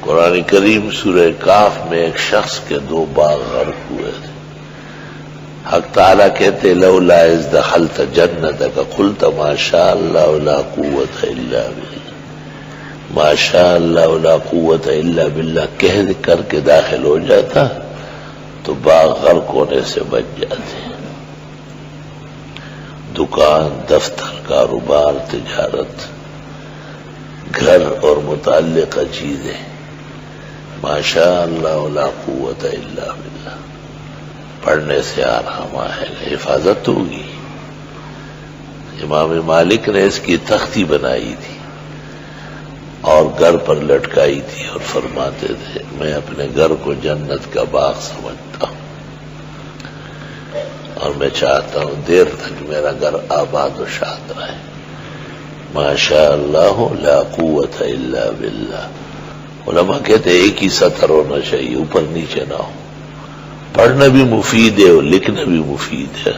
قرآن کریم سورہ کاف میں ایک شخص کے 2 باغ غرق ہوئے تھے. حق تعالیٰ کہتے لولا اذ دخلت جنتک قلت ما شاء اللہ لا قوت الا باللہ، ما شاء اللہ لا قوت الا باللہ کہہ کر کے داخل ہو جاتا تو باغ غرق ہونے سے بچ جاتے. دکان، دفتر، کاروبار، تجارت، گھر اور متعلقہ چیزیں، ما شاء اللہ لا قوت الا باللہ پڑھنے سے آرام آئے گا، حفاظت ہوگی. امام مالک نے اس کی تختی بنائی تھی اور گھر پر لٹکائی تھی اور فرماتے تھے میں اپنے گھر کو جنت کا باغ سمجھتا ہوں اور میں چاہتا ہوں دیر تک میرا گھر آباد و شاد رہے. ما شاء اللہ لا قوت الا باللہ. علماء کہتے ہیں ایک ہی سطر ہونا چاہیے، اوپر نیچے نہ ہو. پڑھنا بھی مفید ہے اور لکھنا بھی مفید ہے.